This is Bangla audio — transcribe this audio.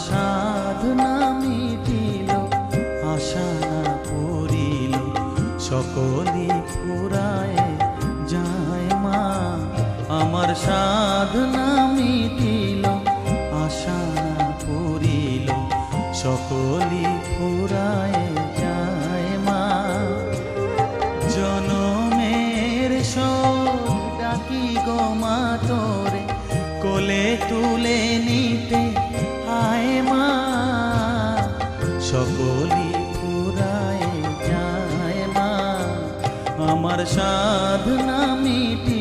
সাধনা মিটিল, আশা না পুরিল, সকলই ফুরায় যায় মা। আমার সাধনা মিটিল, আশা না পুরিল, সকলই ফুরায় যায় মা। জনমের শোক ডাকি গো মা তোরে, কোলে তুলে নিতে আয় মা। সকলই ফুরায় যায় মা, আমার সাধনা মিটি